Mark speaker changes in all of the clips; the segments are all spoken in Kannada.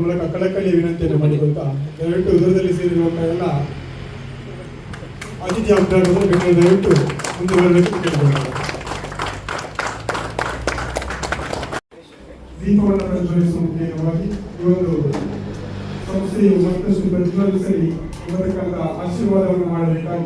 Speaker 1: ಮೂಲಕ ಕಳಕಳಿಯ ವಿನಂತಿಯನ್ನು ಮಾಡಿಕೊಳ್ತಾ ದಯವಿಟ್ಟು ದೂರದಲ್ಲಿ ಸೇರಿರುವಂತಹ ಎಲ್ಲ ಅತಿಥಿ ಅಭ್ಯರ್ಥಿಗಳು ದಯವಿಟ್ಟು ಮುಂದೆ ಬರಬೇಕು ಕೇಳಿಕೊಳ್ಳುತ್ತಾರೆ. ದೀಪವನ್ನು ಪ್ರಜ್ವಲಿಸುವ ಮುಖೇನವಾಗಿ ಈ ಒಂದು ಸಂಸ್ಥೆಯು ಮತ್ತಷ್ಟು ಪ್ರಜ್ವಲಿಸಲಿ ಇವರಕ್ಕಾದ ಆಶೀರ್ವಾದವನ್ನು ಮಾಡಬೇಕಾಗಿ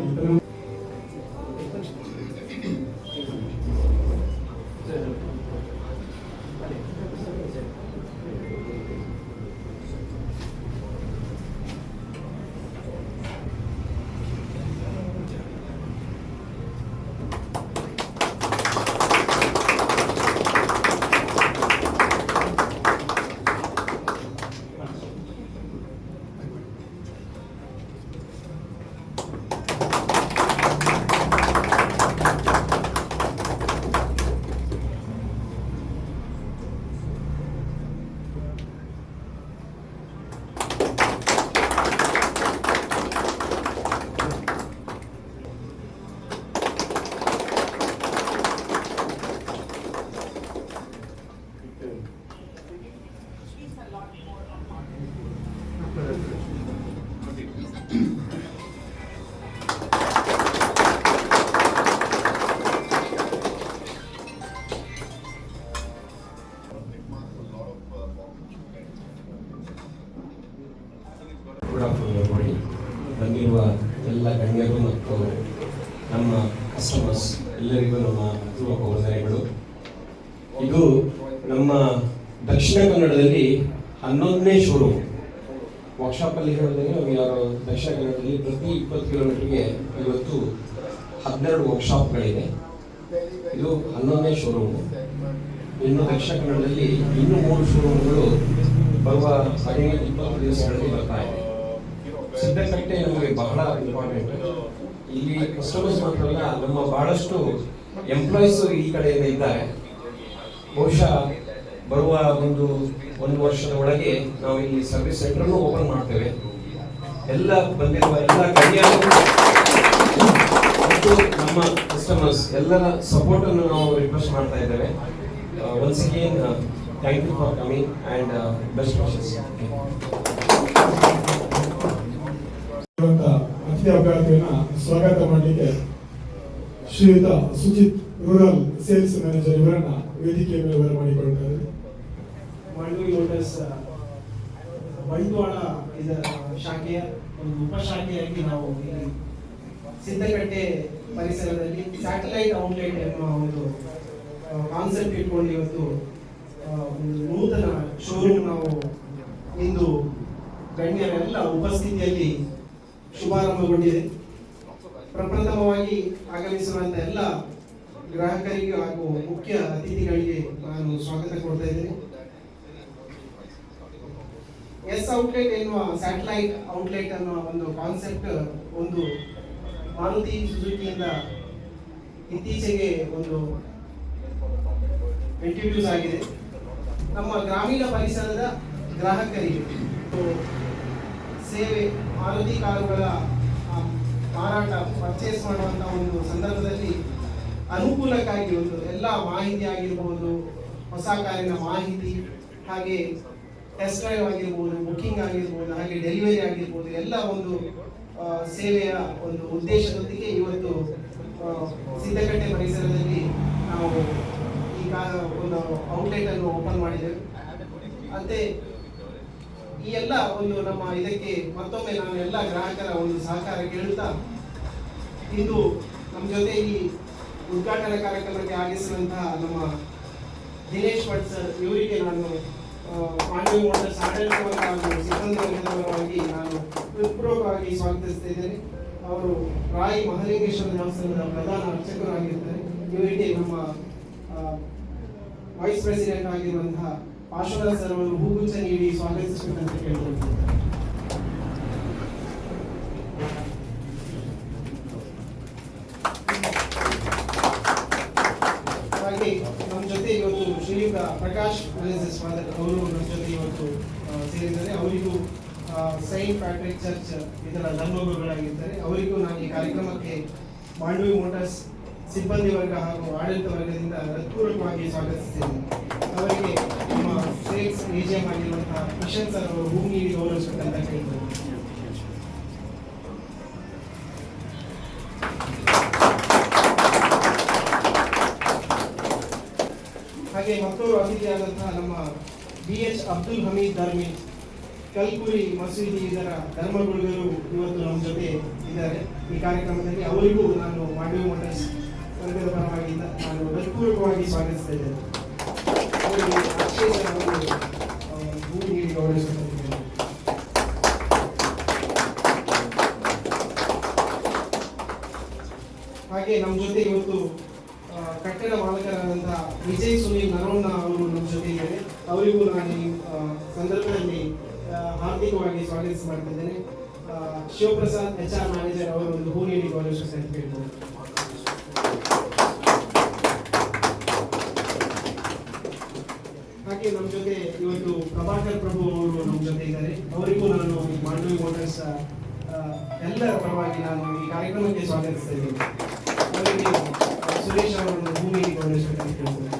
Speaker 2: ಬಂದಿರುವ ಎಲ್ಲ ಗಣ್ಯರು ಮತ್ತು ನಮ್ಮ ಕಸ್ಟಮರ್ಸ್ ಎಲ್ಲರಿಗೂ ನಮ್ಮ ಪೂರ್ವಕ ವಂದನೆಗಳು. ಇದು ನಮ್ಮ ದಕ್ಷಿಣ ಕನ್ನಡದಲ್ಲಿ 11ನೇ ಶೋರೂಮ್. ವರ್ಕ್ಶಾಪಲ್ಲಿ ಹೇಳಿದಾಗ ನಾವು ಯಾರು ದಕ್ಷಿಣ ಕನ್ನಡದಲ್ಲಿ ಪ್ರತಿ 20 ಕಿಲೋಮೀಟರ್ಗೆ ಇವತ್ತು 12 ವರ್ಕ್ಶಾಪ್ಗಳಿದೆ. ಇದು 11ನೇ ಶೋರೂಮು. ಇನ್ನು ದಕ್ಷಿಣ ಕನ್ನಡದಲ್ಲಿ ಇನ್ನೂ 3 ಶೋರೂಮ್ಗಳು ಬರುವ 15-20 ದಿವಸಗಳಲ್ಲಿ ಬರ್ತಾ ಇದೆ. ಸಿದ್ಧಕಟ್ಟೆ ನಮಗೆ ಬಹಳ ಇಂಪಾರ್ಟೆಂಟ್. ಇಲ್ಲಿ ಕಸ್ಟಮರ್ಸ್ ಮಾತ್ರಲ್ಲ, ನಮ್ಮ ಬಹಳಷ್ಟು ಎಂಪ್ಲಾಯೀಸ್ ಈ ಕಡೆಯಿಂದ ಇದ್ದಾರೆ. ಬಹುಶಃ ಬರುವ ಒಂದು ವರ್ಷದ ಒಳಗೆ ನಾವು ಇಲ್ಲಿ ಸರ್ವಿಸ್ ಸೆಂಟರ್ನು ಓಪನ್ ಮಾಡ್ತೇವೆ. ಎಲ್ಲ ಬಂದಿರುವ ಎಲ್ಲ ಗಣ್ಯರು ಮತ್ತು ನಮ್ಮ ಕಸ್ಟಮರ್ಸ್ ಎಲ್ಲರ ಸಪೋರ್ಟ್ ಅನ್ನು ನಾವು ರಿಕ್ವೆಸ್ಟ್ ಮಾಡ್ತಾ ಇದ್ದೇವೆ. Once again thank you for coming and best wishes.
Speaker 1: ಅತಿಥಿ ಅಭ್ಯರ್ಥಿಯನ್ನ ಸ್ವಾಗತ ಮಾಡಲಿಕ್ಕೆ ಶ್ರೀಯುತ ಸುಜಿತ್ ರೂರಲ್ ಸೇಲ್ಸ್ ಮ್ಯಾನೇಜರ್ ಇವರನ್ನ ವೇದಿಕೆಯ ಮೇಲೆ ಬರಮಾಡಿಕೊಳ್ತಾರೆ.
Speaker 3: ಮಾಂಡವಿ ಮೋಟರ್ಸ್ ಬಂಟ್ವಾಳ ಇದರ ಶಾಖೆಯ ಒಂದು ಉಪಶಾಖೆಯಾಗಿ ನಾವು ಇಲ್ಲಿ ಸಿದ್ದಕಟ್ಟೆ ಪರಿಸರದಲ್ಲಿ ಸ್ಯಾಟಲೈಟ್ ಔಟ್ಲೆಟ್ ಎನ್ನುವ ಒಂದು ಕಾನ್ಸೆಪ್ಟ್ ಇಟ್ಕೊಂಡು ಇವತ್ತು ಒಂದು ನೂತನ ಶೋರೂಮ್ ನಾವು ಇಂದು ಗಣ್ಯರೆಲ್ಲ ಉಪಸ್ಥಿತಿಯಲ್ಲಿ ಶುಭಾರಂಭಗೊಂಡಿದೆ. ಪ್ರಪ್ರಥಮವಾಗಿ ಆಗಮಿಸಿರುವಂಥ ಎಲ್ಲ ಗ್ರಾಹಕರಿಗೆ ಹಾಗೂ ಮುಖ್ಯ ಅತಿಥಿಗಳಿಗೆ ನಾನು ಸ್ವಾಗತ ಕೊಡ್ತಾ ಇದ್ದೇನೆ. ಎಸ್ ಔಟ್ಲೆಟ್ ಎನ್ನುವ ಸ್ಯಾಟಲೈಟ್ ಔಟ್ಲೆಟ್ ಅನ್ನುವ ಒಂದು ಕಾನ್ಸೆಪ್ಟ್ ಒಂದು ಮಾರುತಿ ಸುಜುಕಿಯಿಂದ ಇತ್ತೀಚೆಗೆ ಒಂದು ಇಂಟ್ರೊಡ್ಯೂಸ್ ಆಗಿದೆ. ನಮ್ಮ ಗ್ರಾಮೀಣ ಪರಿಸರದ ಗ್ರಾಹಕರಿಗೆ ಸೇವೆ ಮಾರುತಿ ಕಾರುಗಳ ಮಾರಾಟ ಪರ್ಚೇಸ್ ಮಾಡುವಂತಹ ಒಂದು ಸಂದರ್ಭದಲ್ಲಿ ಅನುಕೂಲಕ್ಕಾಗಿ ಒಂದು ಎಲ್ಲ ಮಾಹಿತಿ ಆಗಿರ್ಬೋದು, ಹೊಸ ಕಾರಿನ ಮಾಹಿತಿ, ಹಾಗೆ ಟೆಸ್ಟ್ ಡ್ರೈವ್ ಆಗಿರ್ಬೋದು, ಬುಕ್ಕಿಂಗ್ ಆಗಿರ್ಬೋದು, ಹಾಗೆ ಡೆಲಿವರಿ ಆಗಿರ್ಬೋದು, ಎಲ್ಲ ಒಂದು ಸೇವೆಯ ಒಂದು ಉದ್ದೇಶದೊಂದಿಗೆ ಇವತ್ತು ಸಿದ್ದಕಟ್ಟೆ ಪರಿಸರದಲ್ಲಿ ನಾವು ಈಗ ಒಂದು ಔಟ್ಲೆಟ್ ಅನ್ನು ಓಪನ್ ಮಾಡಿದ್ದೇವೆ. ಅಂತೆ ಈ ಎಲ್ಲ ಒಂದು ನಮ್ಮ ಇದಕ್ಕೆ ಮತ್ತೊಮ್ಮೆ ನಾನು ಎಲ್ಲ ಗ್ರಾಹಕರ ಒಂದು ಸಹಕಾರ ಕೇಳುತ್ತಾ, ಇಂದು ನಮ್ಮ ಜೊತೆ ಈ ಉದ್ಘಾಟನಾ ಕಾರ್ಯಕ್ರಮಕ್ಕೆ ಆಗಿಸುವಂತಹ ನಮ್ಮ ದಿನೇಶ್ ಭಟ್ ಸರ್ ಇವರಿಗೆ ನಾನು ಮಾಂಡವಿ ಮೋಟರ್ಸ್ ಆಡಳಿತ ಹಾಗೂ ಸಿಬ್ಬಂದಿ ವರ್ಗದವರಾಗಿ ನಾನು ಹೃತ್ಪೂರ್ವಕವಾಗಿ ಸ್ವಾಗತಿಸ್ತಾ ಇದ್ದೇನೆ. ಅವರು ರಾಯಿ ಮಹಾಲಿಂಗೇಶ್ವರ ದೇವಸ್ಥಾನದ ಪ್ರಧಾನ ಅರ್ಚಕರಾಗಿರ್ತಾರೆ. ಇವರಿಗೆ ನಮ್ಮ ವೈಸ್ ಪ್ರೆಸಿಡೆಂಟ್ ಆಗಿರುವಂತಹ ಪಾರ್ಶ್ವನಾಥ್ ಸರ್ ಅವರು ಹೂಗುಚ್ಛ ನೀಡಿ ಸ್ವಾಗತಿಸಬೇಕಂತ ಕೇಳ್ಕೊಳ್ತೀನಿ. ಹಾಗೆ ನಮ್ಮ ಜೊತೆ ಇವತ್ತು ಶ್ರೀಯುತ ಪ್ರಕಾಶ್ ಫಾದರ್ ಅವರು ನಮ್ಮ ಜೊತೆ ಇವತ್ತು ಸೇರಿದ್ದಾರೆ. ಅವರಿಗೂ ಸೈಂಟ್ ಪ್ಯಾಟ್ರಿಕ್ ಚರ್ಚ್ ಇದರ ಧರ್ಮಗುರುಗಳಾಗಿರ್ತಾರೆ. ಅವರಿಗೂ ನಾನು ಈ ಕಾರ್ಯಕ್ರಮಕ್ಕೆ ಮಾಂಡವಿ ಮೋಟರ್ಸ್ ಸಿಬ್ಬಂದಿ ವರ್ಗ ಹಾಗೂ ಆಡಳಿತ ವರ್ಗದಿಂದ ಹೃತ್ಪೂರ್ವಕವಾಗಿ ಸ್ವಾಗತಿಸುತ್ತೇನೆ. ಅವರಿಗೆ ನಮ್ಮ ಅಪೆಕ್ಸ್ ಎಜಿಎಂ ಆಗಿರುವಂತಹ ಕಿಶನ್ ಸರ್ ಅವರು ಹೂ ನೀಡಿ ಗೌರವಿಸಬೇಕಂತ ಕೇಳ್ತಾರೆ. ಹಾಗೆ ಮತ್ತೊರು ಅತಿಥಿಯಾದಂತಹ ನಮ್ಮ BH ಅಬ್ದುಲ್ ಹಮೀದ್ ಧರ್ಮಿ, ಕಲ್ಕುರಿ ಮಸೀದಿ ಇದರ ಧರ್ಮಗುರುಗಳು ಇವತ್ತು ನಮ್ಮ ಜೊತೆ ಇದ್ದಾರೆ ಈ ಕಾರ್ಯಕ್ರಮದಲ್ಲಿ. ಅವರಿಗೂ ನಾನು ಮಾಂಡವಿ ಮೋಟರ್ಸ್ ವರ್ಗದ ಪರವಾಗಿ ನಾನು ಹೃತ್ಪೂರ್ವಕವಾಗಿ ಸ್ವಾಗತಿಸ್ತಾ ಇದ್ದೇನೆ. ಅವರಿಗೆ ಅಕ್ಷಯ ಹೂ ನೀಡಿ ಗೌರವಿಸಬೇಕಿದೆ. ಹಾಗೆ ನಮ್ಮ ಜೊತೆ ಇವತ್ತು ಕಟ್ಟಡ ಮಾಲಕರಾದಂತಹ ವಿಜಯ್ ಸುನೀಲ್ ನರೋಣ ಅವರು ನಮ್ಮ ಜೊತೆ ಇದ್ದಾರೆ. ಅವರಿಗೂ ನಾನು ಈ ಸಂದರ್ಭದಲ್ಲಿ ಹಾರ್ದಿಕವಾಗಿ ಸ್ವಾಗತಿಸಿ ಮಾಡ್ತಿದ್ದೇನೆ. ಶಿವಪ್ರಸಾದ್ HR ಮ್ಯಾನೇಜರ್ ಅವರು ಒಂದು ಹೂ ನೀಡಿ ಗೌರವಿಸಬೇಕಂತ ಕೇಳ್ಬೋದು. ಹಾಗೆ ನಮ್ಮ ಜೊತೆ ಇವತ್ತು ಪ್ರಭಾಕರ್ ಪ್ರಭು ಅವರು ನಮ್ಮ ಜೊತೆ ಇದ್ದಾರೆ. ಅವರಿಗೂ ನಾನು ಮಾಂಡವಿ ಮೋಟರ್ಸ್ ಎಲ್ಲರ ಪರವಾಗಿ ನಾನು ಈ ಕಾರ್ಯಕ್ರಮಕ್ಕೆ ಸ್ವಾಗತಿಸ್ತಾ ಇದ್ದೇನೆ. ಅವರಿಗೆ ಸುರೇಶ್ ಅವರನ್ನು ಹೂ ನೀಡಿ ಗೌರವಿಸಬೇಕಂತ ಕೇಳ್ಬೋದು.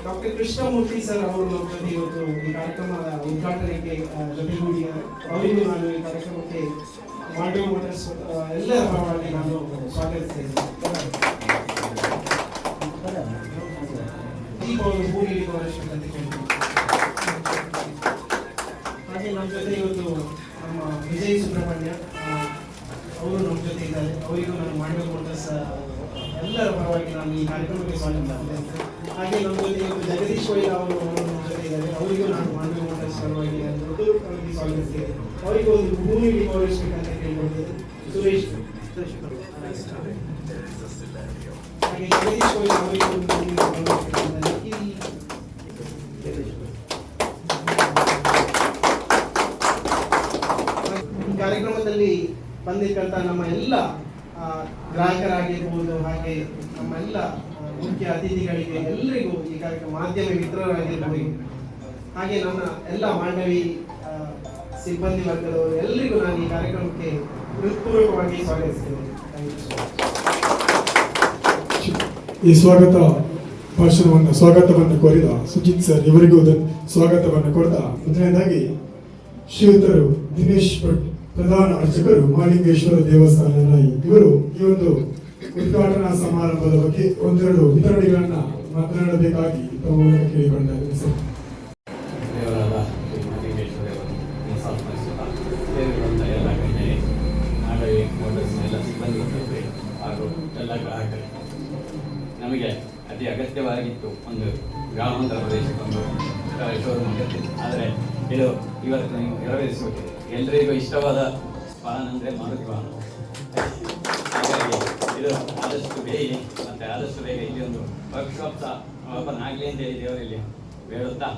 Speaker 3: ಡಾಕ್ಟರ್ ಕೃಷ್ಣಮೂರ್ತಿ ಸರ್ ಅವರು ನಮ್ಮ ಜೊತೆ ಇವತ್ತು ಈ ಕಾರ್ಯಕ್ರಮದ ಉದ್ಘಾಟನೆಗೆ ಜೊತೆಗೂಡಿದ್ದಾರೆ. ಅವರಿಗೂ ನಾನು ಈ ಕಾರ್ಯಕ್ರಮಕ್ಕೆ ಮಾಂಡವಿ ಮೋಟರ್ಸ್ ಎಲ್ಲರ ಪರವಾಗಿ ನಾನು ಸ್ವಾಗತಿಸ್ತೇನೆ. ದೀಪ ಅವರು ಹೂ ನೀಡಿ ಗೌರವಿಸಬೇಕಂತ ಕೇಳ್ತೀನಿ. ಹಾಗೆ ನಮ್ಮ ಜೊತೆ ಇವತ್ತು ನಮ್ಮ ವಿಜಯ್ ಸುಬ್ರಹ್ಮಣ್ಯ ಅವರು ನಮ್ಮ ಜೊತೆ ಇದ್ದಾರೆ. ಅವರಿಗೂ ನಾನು ಮಾಂಡವಿ ಮೋಟರ್ಸ್ ಎಲ್ಲರ ಪರವಾಗಿ ನಾನು ಈ ಕಾರ್ಯಕ್ರಮಕ್ಕೆ ಸ್ವಾಗತಿಸ್ತೇನೆ. ಹಾಗೆ ನಮ್ಮ ಜೊತೆ ಇವತ್ತು ಜಗದೀಶ್ ವೈದ್ಯ ಅವರು ನಮ್ಮ ಜೊತೆ ಇದ್ದಾರೆ. ಅವರಿಗೂ ನಾನು ಮಾಂಡವಿ ಮೋಟರ್ಸ್ ಪರವಾಗಿ ಹೃದಯಪೂರ್ವಕವಾಗಿ ಸ್ವಾಗತಿಸ್ತೇನೆ. ಅವರಿಗೂ ಒಂದು ಹೂ ನೀಡಿ ಗೌರವಿಸಬೇಕಂತ ಕೇಳ್ಕೊಳ್ತೇನೆ. ಸುರೇಶ್ ಹಾಗೆ ಜಗದೀಶ್ ವೈದ್ಯ ಅವರಿಗೂ ಒಂದು ಹೂ ನೀಡಿ ಗೌರವಿಸಬೇಕಂತ. ಈ ಕಾರ್ಯಕ್ರಮದಲ್ಲಿ ಬಂದಿರ್ತಂತ ನಮ್ಮ ಎಲ್ಲ ಗ್ರಾಹಕರಾಗಿರ್ಬೋದು, ಹಾಗೆ ನಮ್ಮ ಎಲ್ಲ ಮುಖ್ಯ ಅತಿಥಿಗಳಿಗೆ ಎಲ್ಲರಿಗೂ ಈ ಕಾರ್ಯಕ್ರಮ ಮಾಧ್ಯಮ ಮಿತ್ರರಾಗಿರ್ಬೋದು, ಹಾಗೆ ನನ್ನ ಎಲ್ಲ ಮಾಂಡವಿ ಸಿಬ್ಬಂದಿ ವರ್ಗದವರು ಎಲ್ಲರಿಗೂ ನಾನು ಈ ಕಾರ್ಯಕ್ರಮಕ್ಕೆ ಹೃತ್ಪೂರ್ವಕವಾಗಿ ಸ್ವಾಗತಿಸ್ತೇನೆ.
Speaker 1: ಈ ಸ್ವಾಗತವನ್ನು ಕೋರಿದ ಸುಜಿತ್ ಸರ್ ಇವರಿಗೂ ಸ್ವಾಗತವನ್ನು ಕೊಡ್ತಾ, ಮೊದಲನೇದಾಗಿ ಶ್ರೀಯುತರು ದಿನೇಶ್ ಭಟ್ ಪ್ರಧಾನ ಅರ್ಚಕರು ಮಹಾಲಿಂಗೇಶ್ವರ ದೇವಸ್ಥಾನ ಇವರು ಈ ಒಂದು ಉದ್ಘಾಟನಾ ಸಮಾರಂಭದ ಬಗ್ಗೆ ಒಂದೆರಡು ವಿತರಣೆಗಳನ್ನ ಮಾತನಾಡಬೇಕಾಗಿ ತಮ್ಮನ್ನು ಕೇಳಿಕೊಂಡಿದ್ದಾರೆ ಸರ್.
Speaker 4: ಹಾಗೂ ಎಲ್ಲ ಗ್ರಾಹಕರು, ನಮಗೆ ಅತಿ ಅಗತ್ಯವಾಗಿತ್ತು ಒಂದು ಗ್ರಾಮಾಂತರ ಪ್ರದೇಶಕ್ಕೊಂದು ಶೋರೂಮ್ ಅಗತ್ಯ. ಆದರೆ ಇದು ಇವತ್ತು ನೀವು ನೆರವೇರಿಸಬೇಕಿದೆ. ಎಲ್ಲರಿಗೂ ಇಷ್ಟವಾದ ವಾಹನ ಅಂದರೆ ಮಾರುತಿ ವಾಹನ. ಹಾಗಾಗಿ ಇದು ಆದಷ್ಟು ಬೇಗ ಇಲ್ಲಿ ಒಂದು ವರ್ಕ್ಶಾಪ್ ಸಹ ಓಪನ್ ಆಗಲಿ ಅಂತ ಹೇಳಿ ದೇವರಲ್ಲಿ ಬೇಡುತ್ತಾ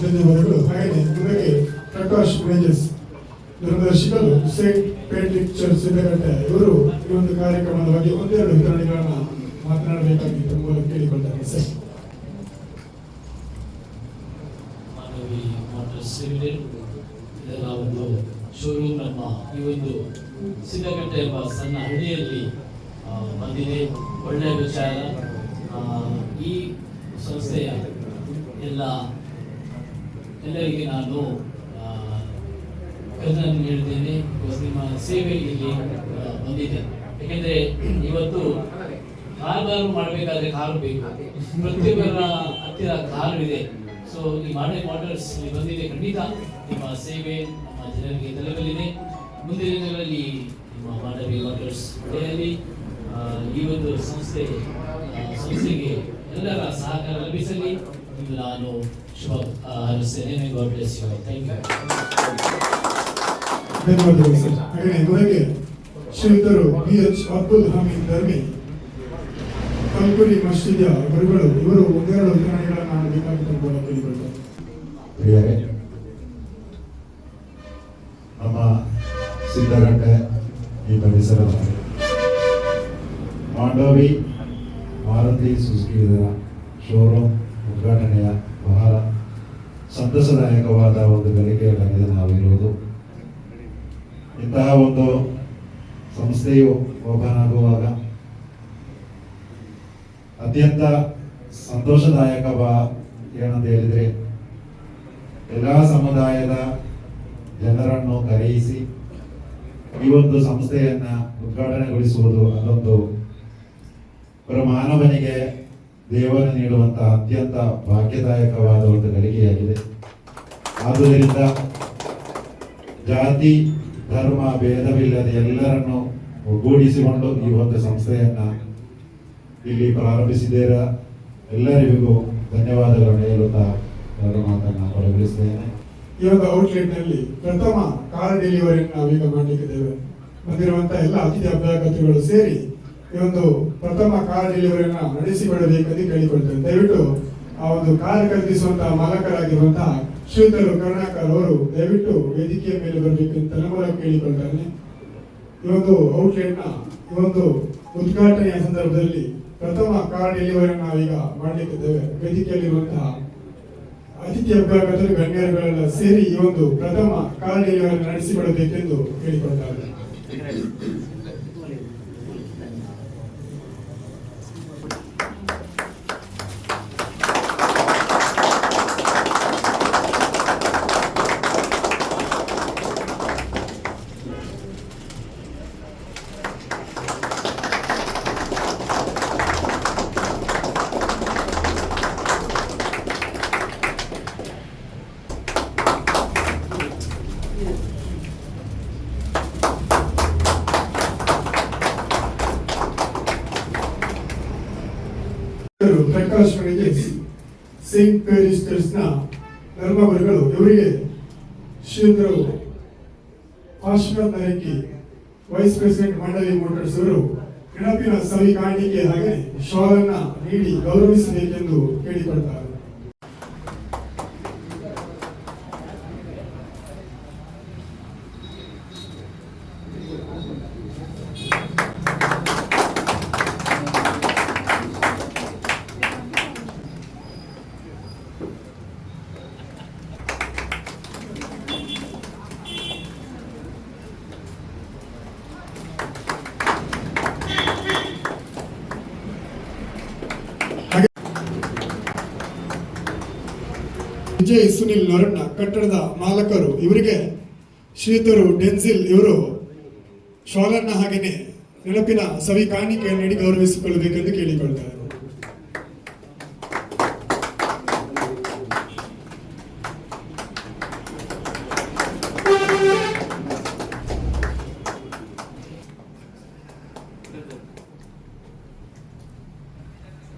Speaker 1: ಧನ್ಯವಾದಗಳು. ಹಾಗೆ ನಿಮಗೆ ಪ್ರಕಾಶ್ ಮೇಜಸ್ ದೂರದರ್ಶಿಗಳು ಸೇಂಟ್ ಪೇಟ್ರಿಕ್ ಚರ್ಚ್ ಸಿದ್ದಗಟ್ಟೆ ಇವರು ಈ ಒಂದು ಕಾರ್ಯಕ್ರಮದ ಬಗ್ಗೆ ಒಂದೆರಡು ವಿತರಣೆಗಳನ್ನ ಮಾತನಾಡಬೇಕಾಗಿ ಮೂಲಕ ಕೇಳಿಕೊಳ್ತಾರೆ ಸರ್.
Speaker 5: ಮಾಂಡವಿ ಮೋಟರ್ಸ್ ಲಿಮಿಟೆಡ್ ಇದರ ಒಂದು ಶೋರೂಮ್ ನಮ್ಮ ಈ ಒಂದು ಸಿದ್ದಗಟ್ಟೆ ಎಂಬ ಸಣ್ಣ ಹಳ್ಳಿಯಲ್ಲಿ ಬಂದಿದೆ. ಒಳ್ಳೆಯ ವಿಚಾರ. ಈ ಸಂಸ್ಥೆಯ ಎಲ್ಲರಿಗೆ ನಾನು ಕೃತಜ್ಞತೆ ನೀಡುತ್ತೇನೆ. ನಿಮ್ಮ ಸೇವೆ ಇಲ್ಲಿ ಬಂದಿದೆ. ಯಾಕೆಂದರೆ ಇವತ್ತು ಕಾರುಬಾರು ಮಾಡಬೇಕಾದ್ರೆ ಕಾರು ಬೇಕು, ಪ್ರತಿಯೊಬ್ಬರ ಹತ್ತಿರ ಕಾರು ಇದೆ. ಸೊ ಈ ಮಾಂಡವಿ ಮೋಟರ್ಸ್ ಬಂದಿದೆ. ಖಂಡಿತ ನಿಮ್ಮ ಸೇವೆ ನಮ್ಮ ಜನರಿಗೆ ತಲುಪಲಿದೆ. ಮುಂದಿನ ದಿನಗಳಲ್ಲಿ ನಿಮ್ಮ ಮಾಂಡವಿ ಮೋಟರ್ಸ್ ಒಡೆಯಲ್ಲಿ ಈ ಒಂದು ಸಂಸ್ಥೆಗೆ ಎಲ್ಲರ ಸಹಕಾರ ಲಭಿಸಲಿ ಎಂದು ನಾನು ಶುಭ ಹಾರೈಸುತ್ತೇನೆ. God bless you. Thank you.
Speaker 1: ಧನ್ಯವಾದಗಳು ಸರ್. ಹಾಗೆ ಇವರಿಗೆ ಶ್ರೀಯುತರು BH ಅಬ್ದುಲ್ ಹಮೀದ್ ಧರ್ಮಿ ಕಲ್ಕುರಿ ಮಸೀದಿಯ ಗುರುಗಳು ಇವರು ಒಂದೆರಡು ವಿತರಣೆಗಳನ್ನು ಮಾಡಬೇಕಾಗಿ ತಮ್ಮನ್ನು ಕೇಳಿಕೊಳ್ತಾರೆ.
Speaker 6: ಪ್ರಿಯರೇ, ನಮ್ಮ ಸಿದ್ದಗಟ್ಟೆ ಈ ಪರಿಸರದಲ್ಲಿ ಮಾಂಡವಿ ಮಾರುತಿ ಸುಜುಕಿ ಇದರ ಶೋರೂಮ್ ಉದ್ಘಾಟನೆಯ ಬಹಳ ಸಂತಸದಾಯಕವಾದ ಒಂದು ಗಳಿಗೆಯಾಗಿದೆ ನಾವಿರುವುದು. ಇಂತಹ ಒಂದು ಸಂಸ್ಥೆಯು ಓಪನ್ ಆಗುವಾಗ ಅತ್ಯಂತ ಸಂತೋಷದಾಯಕ ಏನಂತ ಹೇಳಿದ್ರೆ ಎಲ್ಲ ಸಮುದಾಯದ ಜನರನ್ನು ಕರೆಯಿಸಿ ಈ ಒಂದು ಸಂಸ್ಥೆಯನ್ನ ಉದ್ಘಾಟನೆಗೊಳಿಸುವುದು ಅದೊಂದು ಮಾನವನಿಗೆ ದೇವರು ನೀಡುವಂತಹ ಅತ್ಯಂತ ಭಾಗ್ಯದಾಯಕವಾದ ಒಂದು ಗಳಿಗೆಯಾಗಿದೆ. ಆದುದರಿಂದ ಜಾತಿ ಧರ್ಮ ಭೇದವಿಲ್ಲದೆ ಎಲ್ಲರನ್ನು ಒಗ್ಗೂಡಿಸಿಕೊಂಡು ಈ ಒಂದು ಸಂಸ್ಥೆಯನ್ನ ಇಲ್ಲಿ ಪ್ರಾರಂಭಿಸಿದ್ದೀರಾ. ಎಲ್ಲರಿಗೂ ಧನ್ಯವಾದಗಳನ್ನು ಹೇಳುತ್ತಾ ಎರಡು ಮಾತನ್ನು ಹೊರಡಿಸುತ್ತೇನೆ.
Speaker 1: ಈ ಒಂದು ಔಟ್ಲೆಟ್ ನಲ್ಲಿ ಪ್ರಥಮ ಕಾರ್ ಡೆಲಿವರಿಯನ್ನು ನಾವೀಗ ಮಾಡಲಿಕ್ಕಿದ್ದೇವೆ. ಬಂದಿರುವಂತಹ ಎಲ್ಲ ಅತಿಥಿ ಅಭ್ಯಾಗತಗಳು ಸೇರಿ ಈ ಒಂದು ಪ್ರಥಮ ಕಾರ್ ಡೆಲಿವರಿಯನ್ನು ನಡೆಸಿಕೊಡಬೇಕೆಂದು ಕೇಳಿಕೊಳ್ತೇವೆ. ದಯವಿಟ್ಟು ಆ ಒಂದು ಕಾರ್ ಖರೀದಿಸುವಂತಹ ಮಾಲಕರಾಗಿರುವಂತಹ ಶ್ರೀಯುತರು ಕರುಣಾಕರ್ ಅವರು ದಯವಿಟ್ಟು ವೇದಿಕೆಯ ಮೇಲೆ ಬರಬೇಕೆಂದು ತಲೆಮೂಲಕ ಕೇಳಿಕೊಳ್ತಾರೆ. ಈ ಒಂದು ಔಟ್ಲೆಟ್ ನ ಈ ಒಂದು ಉದ್ಘಾಟನೆಯ ಸಂದರ್ಭದಲ್ಲಿ ಪ್ರಥಮ ಕಾರ್ ಡೆಲಿವರಿಯನ್ನು ನಾವೀಗ ಮಾಡಲಿಕ್ಕಿದ್ದೇವೆ. ವೇದಿಕೆಯಲ್ಲಿರುವಂತಹ ಅತಿಥಿ ಅಭ್ಯಾಗತರು ಗಣ್ಯರುಗಳೆಲ್ಲ ಸೇರಿ ಈ ಒಂದು ಪ್ರಥಮ ಕಾರ್ ಡೆಲಿವರಿ ನಡೆಸಿಕೊಡಬೇಕೆಂದು ಕೇಳಿಕೊಳ್ತಾರೆ. ಪ್ರಕಾಶ್ ಸೇಂಟ್ ಮೇರಿಸ್ ಚರ್ಚ್ನ ಧರ್ಮಗುರುಗಳು ಇವರಿಗೆ ಶ್ರೀಯುತರು ಕಾಶ್ಮೀರ್ ನಾಯಕಿ ವೈಸ್ ಪ್ರೆಸಿಡೆಂಟ್ ಮಂಡಳಿ ಮೋಟರ್ಸ್ ಅವರು ನೆನಪಿನ ಸವಿ ಕಾಣಿಕೆ ಹಾಗೆ ಶಾಲನ್ನ ನೀಡಿ ಗೌರವಿಸಬೇಕೆಂದು ಕೇಳಿಕೊಳ್ತಾರೆ. ವಿಜಯ್ ಸುನಿಲ್ ನೊರಣ್ಣ ಕಟ್ಟಡದ ಮಾಲಕರು ಇವರಿಗೆ ಶ್ರೀಯುತರು ಡೆನ್ಸಿಲ್ ಇವರು ಶಾಲನ್ನ ಹಾಗೆಯೇ ನೆನಪಿನ ಸವಿ ಕಾಣಿಕೆಯನ್ನು ನೀಡಿ ಗೌರವಿಸಿಕೊಳ್ಳಬೇಕೆಂದು ಕೇಳಿಕೊಳ್ತಾರೆ.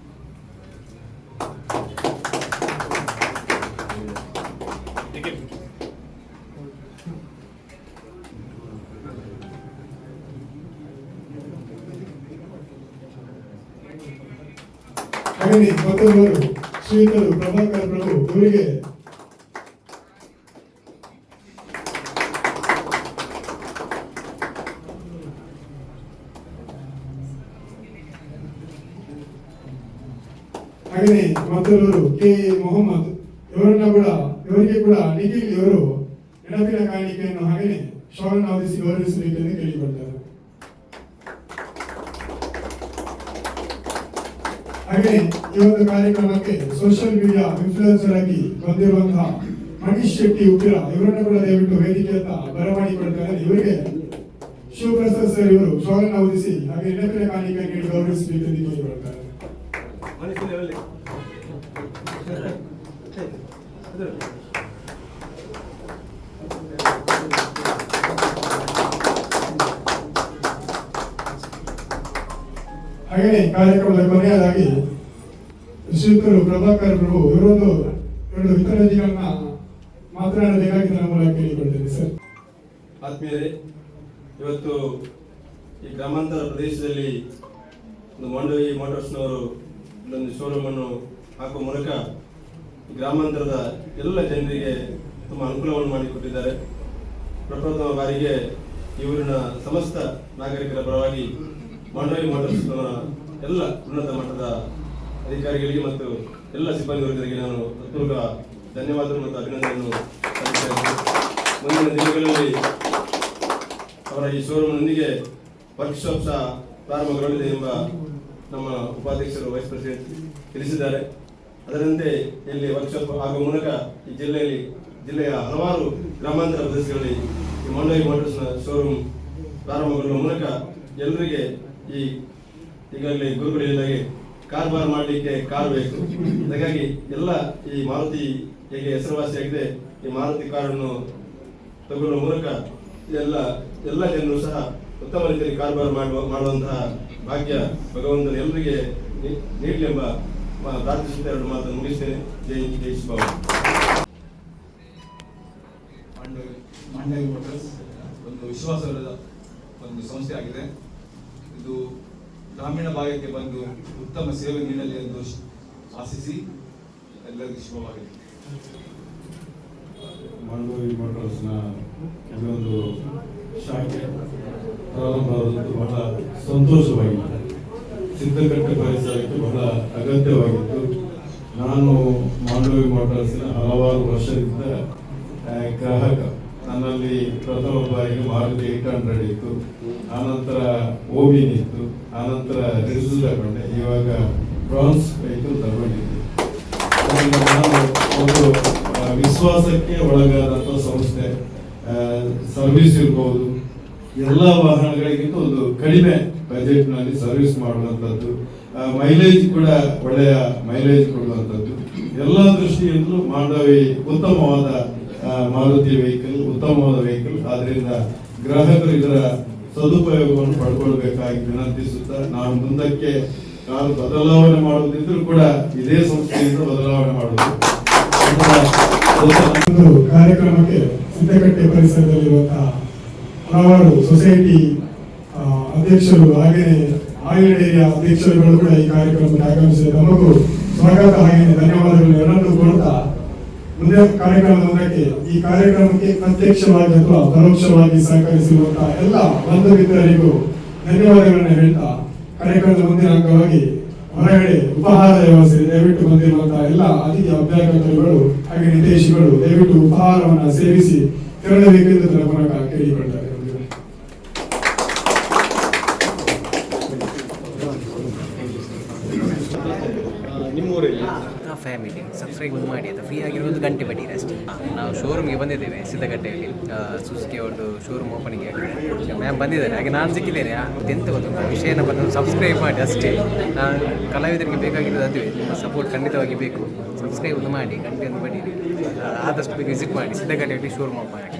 Speaker 1: ಹಾಗೆಯೇ ಮತ್ತೊಬ್ಬರು ಶ್ರೀಯುತರು ಪ್ರಭಾಕರ್ ಪ್ರಭು ಇವರಿಗೆ ಹಾಗೆಯೇ ಮತ್ತೊಬ್ಬರು ಕೆ ಮೊಹಮ್ಮದ್ ಇವರಿಗೆ ಕೂಡ ನಿಖಿಲ್ ಇವರು ನೆನಪಿನ ಕಾಣಿಕೆಯನ್ನು ಹಾಗೆಯೇ ಶಾಲನ್ನು ಹೊದಿಸಿ ಗೌರವಿಸಬೇಕೆಂದು ಕೇಳಿಕೊಳ್ತಾರೆ. ಹಾಗೆ ಈ ಒಂದು ಕಾರ್ಯಕ್ರಮಕ್ಕೆ ಸೋಷಿಯಲ್ ಮೀಡಿಯಾ ಇನ್ಫ್ಲೂಯೆನ್ಸರ್ ಆಗಿ ಬಂದಿರುವಂತಹ ಮನೀಶ್ ಶೆಟ್ಟಿ ಉಪ್ಪಿರ ಇವರನ್ನು ಕೂಡ ದಯವಿಟ್ಟು ವೇದಿಕೆಯತ್ತ ಬರಮಾಡಿಕೊಳ್ತಾರೆ. ಇವರಿಗೆ ಶಿವಪ್ರಸಾದ್ ಸರ್ ಇವರು ಶಾಲನ್ನು ಹೊದಿಸಿ ಹಾಗೆ ನೆನಪಿನ ಕಾಣಿಕೆ ನೀಡಿ ಗೌರವಿಸಬೇಕೆಂದು ಕೇಳಿಕೊಳ್ತಾರೆ. ಹಾಗೆಯೇ ಕಾರ್ಯಕ್ರಮದ ಕೊನೆಯದಾಗಿ ಶ್ರೀಯುತರು ಪ್ರಭಾಕರ್ ಪ್ರಭು ಇವರೊಂದು ಎರಡು ಹಿತರದಿಗಳನ್ನ ಮಾತನಾಡಬೇಕಾಗಿ ನನ್ನ ಮೂಲಕ ಕೇಳಿಕೊಳ್ತೇನೆ ಸರ್.
Speaker 7: ಆತ್ಮೀಯರೇ, ಇವತ್ತು ಈ ಗ್ರಾಮಾಂತರ ಪ್ರದೇಶದಲ್ಲಿ ಒಂದು ಮಾಂಡವಿ ಮೋಟರ್ಸ್ನವರು ಇಲ್ಲೊಂದು ಶೋರೂಮ್ ಅನ್ನು ಹಾಕುವ ಮೂಲಕ ಈ ಗ್ರಾಮಾಂತರದ ಎಲ್ಲ ಜನರಿಗೆ ತುಂಬ ಅನುಕೂಲವನ್ನು ಮಾಡಿಕೊಟ್ಟಿದ್ದಾರೆ. ಪ್ರಪ್ರಥಮ ಬಾರಿಗೆ ಈ ಊರಿನ ಸಮಸ್ತ ನಾಗರಿಕರ ಪರವಾಗಿ ಮಾಂಡವಿ ಮೋಟರ್ಸ್ ಎಲ್ಲ ಉನ್ನತ ಮಟ್ಟದ ಅಧಿಕಾರಿಗಳಿಗೆ ಮತ್ತು ಎಲ್ಲ ಸಿಬ್ಬಂದಿ ವರ್ಗರಿಗೆ ನಾನು ಹೃತ್ಪೂರ್ವಕ ಧನ್ಯವಾದಗಳು ಮತ್ತು ಅಭಿನಂದನೆಯನ್ನು ಸಲ್ಲಿಸುತ್ತೇನೆ. ಮುಂದಿನ ದಿನಗಳಲ್ಲಿ ಅವರ ಈ ಶೋರೂಮ್ನೊಂದಿಗೆ ವರ್ಕ್ಶಾಪ್ ಸಹ ಪ್ರಾರಂಭಗೊಳ್ಳಲಿದೆ ಎಂಬ ನಮ್ಮ ಉಪಾಧ್ಯಕ್ಷರು ವೈಸ್ ಪ್ರೆಸಿಡೆಂಟ್ ತಿಳಿಸಿದ್ದಾರೆ. ಅದರಂತೆ ಇಲ್ಲಿ ವರ್ಕ್ಶಾಪ್ ಆಗುವ ಮೂಲಕ ಈ ಜಿಲ್ಲೆಯ ಹಲವಾರು ಗ್ರಾಮಾಂತರ ಪ್ರದೇಶಗಳಲ್ಲಿ ಈ ಮಂಡವಿ ಮೋಟರ್ಸ್ನ ಶೋರೂಮ್ ಪ್ರಾರಂಭಗೊಳ್ಳುವ ಮೂಲಕ ಎಲ್ಲರಿಗೆ ಈಗಾಗಲೇ ಗುರುಗಳು ಹೇಳಿದಾಗೆ ಕಾರ್ಬಾರ್ ಮಾಡಲಿಕ್ಕೆ ಕಾರ್ ಬೇಕು. ಹಾಗಾಗಿ ಎಲ್ಲ ಈ ಮಾರುತಿ ಹೇಗೆ ಹೆಸರುವಾಸಿಯಾಗಿದೆ, ಈ ಮಾರುತಿ ಕಾರನ್ನು ತಗೊಳ್ಳುವ ಮೂಲಕ ಎಲ್ಲ ಜನರು ಸಹ ಉತ್ತಮ ರೀತಿಯಲ್ಲಿ ಕಾರ್ಬಾರ್ ಮಾಡುವಂತಹ ಭಾಗ್ಯ ಭಗವಂತನು ಎಲ್ಲರಿಗೆ ನೀಡಲಿ ಎಂಬ ಪ್ರಾರ್ಥಿಸುತ್ತಾ ಎರಡು ಮಾತನ್ನು ಮುಗಿಸ್ತೇನೆ. ಜೈ ಬಾಬಾ.
Speaker 8: ಮಂಡವಿ ಮೋಟರ್ಸ್ ಒಂದು ವಿಶ್ವಾಸದ ಒಂದು ಸಂಸ್ಥೆ ಆಗಿದೆ. ಇದು ಗ್ರಾಮೀಣ ಭಾಗಕ್ಕೆ ಬಂದು ಉತ್ತಮ ಸೇವೆ ನೀಡಲಿ ಎಂದು ಆಶಿಸಿ ಎಲ್ಲರಿಗೂ ಶುಭವಾಗಲಿ.
Speaker 6: ಮಂಡವಿ ಮೋಟರ್ಸ್ನ ಇದೊಂದು ಶಾಖೆ ಪ್ರಾರಂಭವಾದದ್ದು ಬಹಳ ಸಂತೋಷವಾಗಿತ್ತು. ಸಿದ್ದಕಟ್ಟೆ ಪರಿಸರಕ್ಕೆ ಬಹಳ ಅಗತ್ಯವಾಗಿತ್ತು. ನಾನು ಮಂಡವಿ ಮೋಟರ್ಸ್ನ ಹಲವಾರು ವರ್ಷದಿಂದ ಗ್ರಾಹಕ. ನನ್ನಲ್ಲಿ ಪ್ರಥಮ ಬಾರಿಗೆ ಮಾರುತಿ 800 ಇತ್ತು, ಆನಂತರ ಓಬಿನ್ ಇತ್ತು, ಆನಂತರ ರಿಡ್ಸ್ ತಗೊಂಡೆ, ಇವಾಗ ಬ್ರಾನ್ಸ್ ವೆಹಿಕಲ್ ತಗೊಂಡಿದ್ದೆ. ನಾನು ಒಂದು ವಿಶ್ವಾಸಕ್ಕೆ ಒಳಗಾದಂಥ ಸಂಸ್ಥೆ. ಸರ್ವಿಸ್ ಇರ್ಬೋದು, ಎಲ್ಲ ವಾಹನಗಳಿಗಿಂತ ಒಂದು ಕಡಿಮೆ ಬಜೆಟ್ನಲ್ಲಿ ಸರ್ವಿಸ್ ಮಾಡುವಂಥದ್ದು, ಮೈಲೇಜ್ ಕೂಡ ಒಳ್ಳೆಯ ಮೈಲೇಜ್ ಕೊಡುವಂಥದ್ದು, ಎಲ್ಲ ದೃಷ್ಟಿಯಿಂದಲೂ ಮಂಡವಿ ಉತ್ತಮವಾದ ಮಾರುತಿ ವೆಹಿಕಲ್, ಉತ್ತಮವಾದ ವೆಹಿಕಲ್. ಆದ್ರಿಂದ ಗ್ರಾಹಕರು ಇದರ ಸದುಪಯೋಗವನ್ನು ಪಡ್ಕೊಳ್ಬೇಕಾಗಿ ವಿನಂತಿಸುತ್ತಾ, ನಾವು ಮುಂದಕ್ಕೆ ಕಾರು ಬದಲಾವಣೆ ಮಾಡುವುದಿದ್ರೂ ಕೂಡ ಇದೇ ಸಂಸ್ಥೆಯಿಂದ ಬದಲಾವಣೆ ಮಾಡುವುದು.
Speaker 1: ಒಂದು ಕಾರ್ಯಕ್ರಮಕ್ಕೆ ಸಿದ್ದಕಟ್ಟೆ ಪರಿಸರದಲ್ಲಿರುವಂತಹ ಹಲವಾರು ಸೊಸೈಟಿ ಅಧ್ಯಕ್ಷರು ಹಾಗೆಯೇ ಆಯಿಲ್ ಏರಿಯಾ ಅಧ್ಯಕ್ಷರುಗಳು ಕೂಡ ಈ ಕಾರ್ಯಕ್ರಮಕ್ಕೆ ಆಗಮಿಸಿದ ನಮಗೂ ಸ್ವಾಗತ ಹಾಗೆಯೇ ಧನ್ಯವಾದಗಳು ಎರಡನ್ನೂ ಕೊಡ್ತಾ ಮುಂದೆ ಕಾರ್ಯಕ್ರಮಕ್ಕೆ ಈ ಕಾರ್ಯಕ್ರಮಕ್ಕೆ ಪ್ರತ್ಯಕ್ಷವಾಗಿ ಅಥವಾ ಪರೋಕ್ಷವಾಗಿ ಸಹಕರಿಸಿರುವಂತಹ ಎಲ್ಲ ಬಂಧು ಮಿತ್ರರಿಗೂ ಧನ್ಯವಾದಗಳನ್ನು ಹೇಳ್ತಾ ಕಾರ್ಯಕ್ರಮದ ಮುಂದಿನ ಅಂಗವಾಗಿ ಹೊರಗಡೆ ಉಪಹಾರ ವ್ಯವಸ್ಥೆ ದಯವಿಟ್ಟು ಬಂದಿರುವಂತಹ ಎಲ್ಲ ಅತಿಥಿ ಅಭ್ಯರ್ಥಿಗಳು ಹಾಗೆ ನಿರ್ದೇಶಿಗಳು ದಯವಿಟ್ಟು ಉಪಹಾರವನ್ನು ಸೇವಿಸಿ ತೆರಳಬೇಕೆಂದು ನನ್ನ ಮೂಲಕ ಕೇಳಿಕೊಳ್ತಾರೆ.
Speaker 9: ಫ್ಯಾಮಿಲಿ ಸಬ್ಸ್ಕ್ರೈಬ್ ಮಾಡಿ ಅದು ಫ್ರೀ ಆಗಿರೋದು ಗಂಟೆ ಬಡ್ಡಿದೆ ಅಷ್ಟೇ. ನಾವು ಶೋರೂಮ್ಗೆ ಬಂದಿದ್ದೇವೆ ಸಿದ್ದಗಟ್ಟೆಯಲ್ಲಿ. ಸುಜುಕಿ ಒಂದು ಶೋರೂಮ್ ಓಪನಿಂಗ್ ಆಗಿದೆ. ಮ್ಯಾಮ್ ಬಂದಿದ್ದಾರೆ, ಹಾಗೆ ನಾನು ಸಿಕ್ಕಿದ್ದೇನೆ. ಎಂತ ಗೊತ್ತುಂಟು ವಿಷಯನ ಬಂದು ಸಬ್ಸ್ಕ್ರೈಬ್ ಮಾಡಿ ಅಷ್ಟೇ. ನಾನು ಕಲಾವಿದರಿಗೆ ಬೇಕಾಗಿರೋದು ಅದುವೇ, ನಿಮ್ಮ ಸಪೋರ್ಟ್ ಖಂಡಿತವಾಗಿ ಬೇಕು. ಸಬ್ಸ್ಕ್ರೈಬ್ ಒಂದು ಮಾಡಿ, ಗಂಟೆ ಒಂದು ಬಡ್ಡಿ, ಆದಷ್ಟು ಬೇಗ ವಿಸಿಟ್ ಮಾಡಿ. ಸಿದ್ದಗಟ್ಟೆಯಲ್ಲಿ ಶೋರೂಮ್ ಓಪನ್ ಆಗಿದೆ.